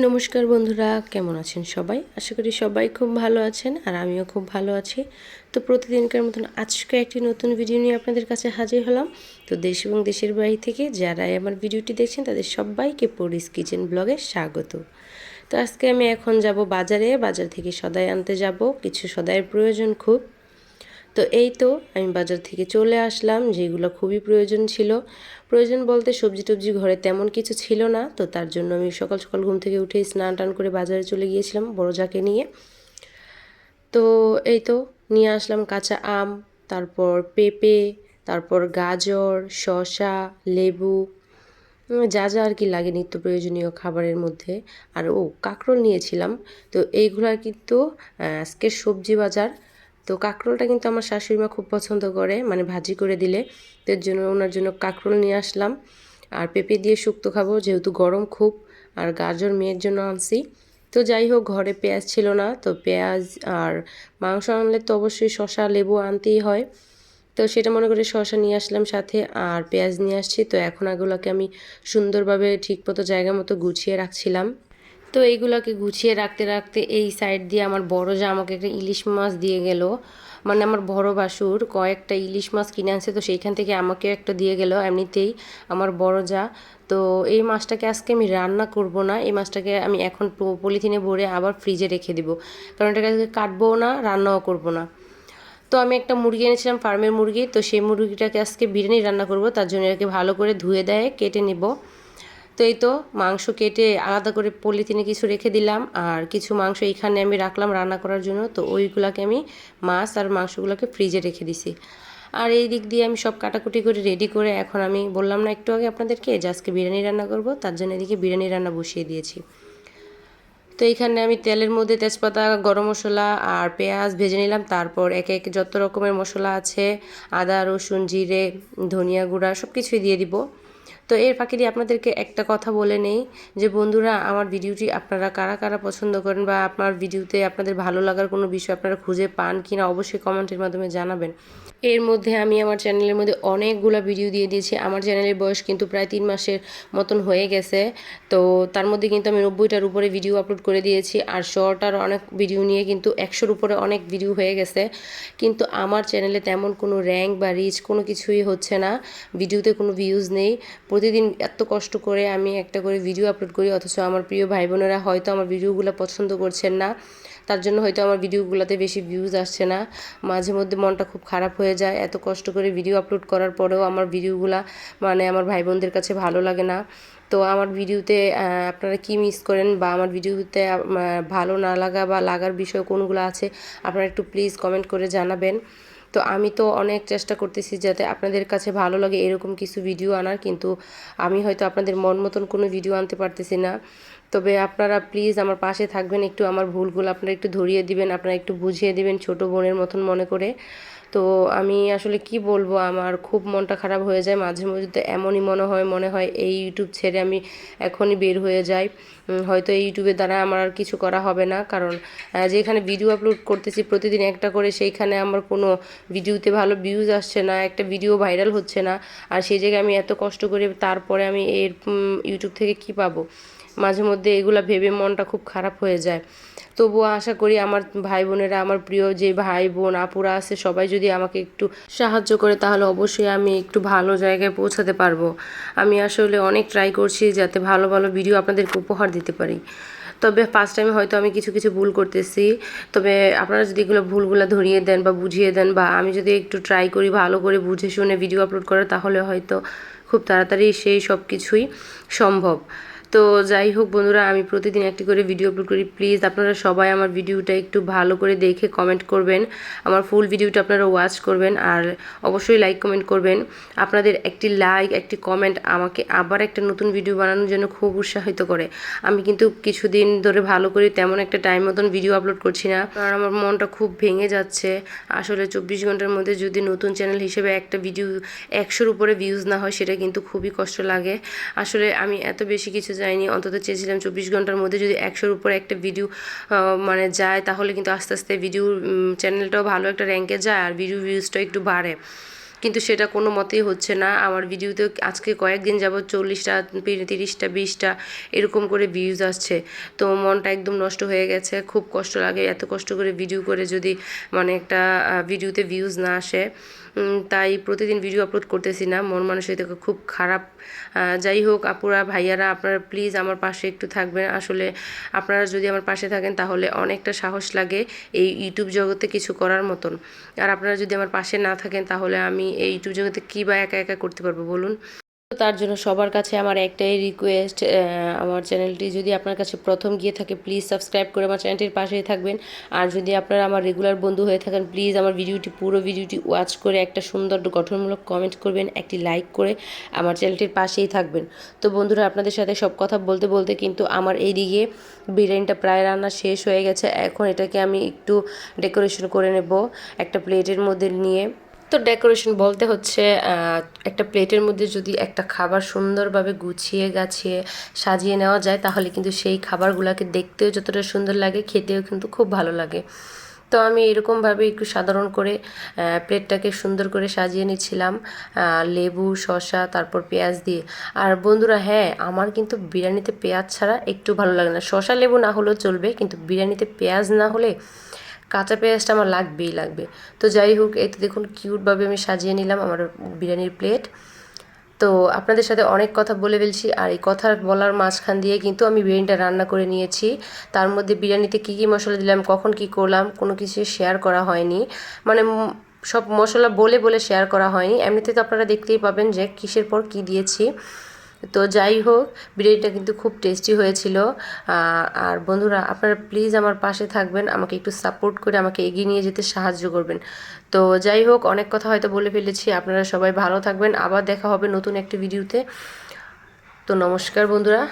নমস্কার বন্ধুরা, কেমন আছেন সবাই? আশা করি সবাই খুব ভালো আছেন আর আমিও খুব ভালো আছি। তো প্রতিদিনকার মতন আজকে একটি নতুন ভিডিও নিয়ে আপনাদের কাছে হাজির হলাম। তো দেশ এবং দেশের বাইরে থেকে যারাই আমার ভিডিওটি দেখছেন তাদের সবাইকে পরিস কিচেন ব্লগে স্বাগত। তো আজকে আমি এখন যাব বাজারে, বাজার থেকে সদাই আনতে যাব, কিছু সদাইয়ের প্রয়োজন খুব। তো এই তো আমি বাজার থেকে চলে আসলাম, যেগুলো খুবই প্রয়োজন ছিল। প্রয়োজন বলতে সবজি টবজি ঘরে তেমন কিছু ছিল না, তো তার জন্য আমি সকাল সকাল ঘুম থেকে উঠে স্নান টান করে বাজারে চলে গিয়েছিলাম বড় যাকে নিয়ে। তো এই তো নিয়ে আসলাম কাঁচা আম, তারপর পেঁপে, তারপর গাজর, শসা, লেবু, যা যা আর কি লাগে নিত্য প্রয়োজনীয় খাবারের মধ্যে। আর কাঁকরোল নিয়েছিলাম। তো এইগুলো কিন্তু আজকের সবজি বাজার। তো কাঁকরোলটা কিন্তু আমার শাশুড়ি মা খুব পছন্দ করে, মানে ভাজি করে দিলে। তো এর জন্য ওনার জন্য কাঁকরোল নিয়ে আসলাম। আর পেঁপে দিয়ে শুক্তো খাবো, যেহেতু গরম খুব। আর গাজর মেয়ের জন্য আনছি। তো যাই হোক, ঘরে পেঁয়াজ ছিল না, তো পেঁয়াজ আর মাংস আনলে তো অবশ্যই শসা লেবু আনতেই হয়। তো সেটা মনে করে শসা নিয়ে আসলাম সাথে, আর পেঁয়াজ নিয়ে আসছি। তো এখন এগুলোকে আমি সুন্দরভাবে ঠিক মতো জায়গা মতো গুছিয়ে রাখছিলাম। তো এইগুলোকে গুছিয়ে রাখতে রাখতে এই সাইড দিয়ে আমার বড় যা আমাকে একটা ইলিশ মাছ দিয়ে গেল। মানে আমার বড় বাসুর কয়েকটা ইলিশ মাছ কিনে আনছে, তো সেইখান থেকে আমাকে একটা দিয়ে গেল এমনিতেই আমার বড় যা। তো এই মাছটাকে আজকে আমি রান্না করব না, এই মাছটাকে আমি এখন পলিথিনে ভরে আবার ফ্রিজে রেখে দিব, কারণ এটাকে আজকে কাটবো না, রান্নাও করব না। তো আমি একটা মুরগি এনেছিলাম, ফার্মের মুরগি। তো সেই মুরগিটাকে আজকে বিরিয়ানি রান্না করব, তার জন্য এটাকে ভালো করে ধুয়ে দেয় কেটে নেব। তো এই তো মাংস কেটে আলাদা করে পলিথিনে কিছু রেখে দিলাম, আর কিছু মাংস এখানে আমি রাখলাম রান্না করার জন্য। তো ওইগুলোকে আমি মাছ আর মাংসগুলোকে ফ্রিজে রেখে দিছি। আর এই দিক দিয়ে আমি সব কাটাকুটি করে রেডি করে এখন আমি বললাম না একটু আগে আপনাদেরকে যে আজকে বিরিয়ানি রান্না করব, তার জন্য এদিকে বিরিয়ানি রান্না বসিয়ে দিয়েছি। তো এইখানে আমি তেলের মধ্যে তেজপাতা, গরম মশলা আর পেঁয়াজ ভেজে নিলাম। তারপর একে একে যত রকমের মশলা আছে, আদা রসুন জিরে ধনিয়া গুঁড়া সব কিছুই দিয়ে দিব। তো এর ফাঁকে দিয়ে আপনাদেরকে একটা কথা বলে নেই, যে বন্ধুরা আমার ভিডিওটি আপনারা কারা কারা পছন্দ করেন, বা আপনার ভিডিওতে আপনাদের ভালো লাগার কোনো বিষয় আপনারা খুঁজে পান কিনা অবশ্যই কমেন্টের মাধ্যমে জানাবেন। এর মধ্যে আমি আমার চ্যানেলের মধ্যে অনেকগুলো ভিডিও দিয়ে দিয়েছি। আমার চ্যানেলের বয়স কিন্তু প্রায় 3 মাসের মতন হয়ে গেছে। তো তার মধ্যে কিন্তু আমি 90টার উপরে ভিডিও আপলোড করে দিয়েছি, আর শর্ট আর অনেক ভিডিও নিয়ে কিন্তু 100-র উপরে অনেক ভিডিও হয়ে গেছে। কিন্তু আমার চ্যানেলে তেমন কোনো র্যাঙ্ক বা রিচ কোনো কিছুই হচ্ছে না, ভিডিওতে কোনো ভিউজ নেই। প্রতিদিন এত কষ্ট করে আমি একটা করে ভিডিও আপলোড করি, অথচ আমার প্রিয় ভাই বোনেরা হয়তো আমার ভিডিওগুলো পছন্দ করছেন না, তার জন্য হয়তো আমার ভিডিওগুলোতে বেশি ভিউজ আসছে না। মাঝে মধ্যে মনটা খুব খারাপ হয়ে যায়, এত কষ্ট করে ভিডিও আপলোড করার পরেও আমার ভিডিওগুলা মানে আমার ভাই বোনদের কাছে ভালো লাগে না। তো আমার ভিডিওতে আপনারা কি মিস করেন, বা আমার ভিডিওতে ভালো না লাগা বা লাগার বিষয় কোনগুলো আছে, আপনারা একটু প্লিজ কমেন্ট করে জানাবেন। তো আমি তো অনেক চেষ্টা করতেছি যাতে আপনাদের কাছে ভালো লাগে এরকম কিছু ভিডিও আনার, কিন্তু আমি হয়তো আপনাদের মন মতন কোনো ভিডিও আনতে পারতেছি না। তবে আপনারা প্লিজ আমার পাশে থাকবেন, একটু আমার ভুলগুলো আপনারা একটু ধরিয়ে দিবেন, আপনারা একটু বুঝিয়ে দিবেন ছোট বোনের মতন মনে করে। তো আমি আসলে কি বলবো, আমার খুব মনটা খারাপ হয়ে যায় মাঝে মধ্যে, এমনই মনে হয় এই ইউটিউব ছেড়ে আমি এখনই বের হয়ে যাই। হয়তো এই ইউটিউবের দ্বারা আমার আর কিছু করা হবে না, কারণ যেখানে ভিডিও আপলোড করতেছি প্রতিদিন একটা করে, সেইখানে আমার কোনো ভিডিওতে ভালো ভিউজ আসছে না, একটা ভিডিও ভাইরাল হচ্ছে না। আর সেই জায়গায় আমি এত কষ্ট করে তারপরে আমি এর ইউটিউব থেকে কি পাবো, মাঝে মধ্যে এগুলো ভেবে মনটা খুব খারাপ হয়ে যায়। তবুও আশা করি আমার ভাই বোনেরা, আমার প্রিয় যে ভাই বোন আপুরা আছে, সবাই যদি আমাকে একটু সাহায্য করে তাহলে অবশ্যই আমি একটু ভালো জায়গায় পৌঁছাতে পারবো। আমি আসলে অনেক ট্রাই করছি যাতে ভালো ভালো ভিডিও আপনাদেরকে উপহার দিতে পারি। তবে ফার্স্ট টাইমে হয়তো আমি কিছু কিছু ভুল করতেছি, তবে আপনারা যদি এগুলো ভুলগুলো ধরিয়ে দেন বা বুঝিয়ে দেন, বা আমি যদি একটু ট্রাই করি ভালো করে বুঝে শুনে ভিডিও আপলোড করার, তাহলে হয়তো খুব তাড়াতাড়ি সেই সব কিছুই সম্ভব। তো যাই হোক বন্ধুরা, আমি প্রতিদিন একটি করে ভিডিও আপলোড করি। প্লিজ আপনারা সবাই আমার ভিডিওটা একটু ভালো করে দেখে কমেন্ট করবেন, আমার ফুল ভিডিওটা আপনারা ওয়াচ করবেন, আর অবশ্যই লাইক কমেন্ট করবেন। আপনাদের একটি লাইক একটি কমেন্ট আমাকে আবার একটা নতুন ভিডিও বানানোর জন্য খুব উৎসাহিত করে। আমি কিন্তু কিছুদিন ধরে ভালো করে তেমন একটা টাইম মতন ভিডিও আপলোড করছি না, কারণ আমার মনটা খুব ভেঙে যাচ্ছে। আসলে 24 ঘন্টার মধ্যে যদি নতুন চ্যানেল হিসেবে একটা ভিডিও 100-র উপরে ভিউজ না হয়, সেটা কিন্তু খুবই কষ্ট লাগে। আসলে আমি এত বেশি কিছু যাইনি, অন্তত চেয়েছিলাম 24 ঘন্টার মধ্যে যদি 100-র উপরে একটা ভিডিও মানে যায়, তাহলে কিন্তু আস্তে আস্তে ভিডিও চ্যানেলটাও ভালো একটা র্যাঙ্কে যায়, আর ভিডিও ভিউজটাও একটু বাড়ে। কিন্তু সেটা কোনো মতেই হচ্ছে না। আমার ভিডিওতে আজকে কয়েকদিন যাবত 40টা 30টা 20টা এরকম করে ভিউজ আসছে। তো মনটা একদম নষ্ট হয়ে গেছে, খুব কষ্ট লাগে এত কষ্ট করে ভিডিও করে যদি মানে একটা ভিডিওতে ভিউজ না আসে। তাই প্রতিদিন ভিডিও আপলোড করতেছি না, মন মানসিকতা খুব খারাপ। যাই হোক আপুরা ভাইয়ারা, আপনারা প্লিজ আমার পাশে একটু থাকবেন। আসলে আপনারা যদি আমার পাশে থাকেন তাহলে অনেকটা সাহস লাগে এই ইউটিউব জগতে কিছু করার মতন। আর আপনারা যদি আমার পাশে না থাকেন তাহলে আমি এই ইউটিউব জগতে কী বা একা একা করতে পারবো বলুন। তো তার জন্য সবার কাছে আমার একটাই রিকোয়েস্ট, আমার চ্যানেলটি যদি আপনার কাছে প্রথম গিয়ে থাকে প্লিজ সাবস্ক্রাইব করে আমার চ্যানেলটির পাশেই থাকবেন। আর যদি আপনারা আমার রেগুলার বন্ধু হয়ে থাকেন প্লিজ আমার পুরো ভিডিওটি ওয়াচ করে একটা সুন্দর গঠনমূলক কমেন্ট করবেন, একটি লাইক করে আমার চ্যানেলটির পাশেই থাকবেন। তো বন্ধুরা, আপনাদের সাথে সব কথা বলতে বলতে কিন্তু আমার এইদিকে বিরিয়ানিটা প্রায় রান্না শেষ হয়ে গেছে। এখন এটাকে আমি একটু ডেকোরেশন করে নেব একটা প্লেটের মধ্যে নিয়ে। তো ডেকোরেশন বলতে হচ্ছে একটা প্লেটের মধ্যে যদি একটা খাবার সুন্দরভাবে গুছিয়ে গাছিয়ে সাজিয়ে নেওয়া যায় তাহলে কিন্তু সেই খাবারগুলোকে দেখতেও যতটা সুন্দর লাগে খেতেও কিন্তু খুব ভালো লাগে। তো আমি এরকমভাবে একটু সাধারণ করে প্লেটটাকে সুন্দর করে সাজিয়ে নিচ্ছিলাম লেবু শসা তারপর পেঁয়াজ দিয়ে। আর বন্ধুরা হ্যাঁ, আমার কিন্তু বিরিয়ানিতে পেঁয়াজ ছাড়া একটু ভালো লাগে না। শসা লেবু না হলেও চলবে, কিন্তু বিরিয়ানিতে পেঁয়াজ না হলে কাঁচা পেঁয়াজটা আমার লাগবেই লাগবে। তো যাই হোক, এই তো দেখুন কিউটভাবে আমি সাজিয়ে নিলাম আমার বিরিয়ানির প্লেট। তো আপনাদের সাথে অনেক কথা বলে ফেলছি, আর এই কথা বলার মাঝখান দিয়ে কিন্তু আমি বিরিয়ানিটা রান্না করে নিয়েছি। তার মধ্যে বিরিয়ানিতে কী কী মশলা দিলাম, কখন কি করলাম, কোনো কিছু শেয়ার করা হয়নি। মানে সব মশলা বলে বলে শেয়ার করা হয়নি। এমনিতে তো আপনারা দেখতেই পাবেন যে কিসের পর কি দিয়েছি। তো যাই হোক, বিরিয়ানিটা কিন্তু খুব টেস্টি হয়েছিল। আর বন্ধুরা, আপনারা প্লিজ আমার পাশে থাকবেন, আমাকে একটু সাপোর্ট করে আমাকে এগিয়ে নিয়ে যেতে সাহায্য করবেন। তো যাই হোক, অনেক কথা হয়তো বলে ফেলেছি। আপনারা সবাই ভালো থাকবেন, আবার দেখা হবে নতুন একটি ভিডিওতে। তো নমস্কার বন্ধুরা।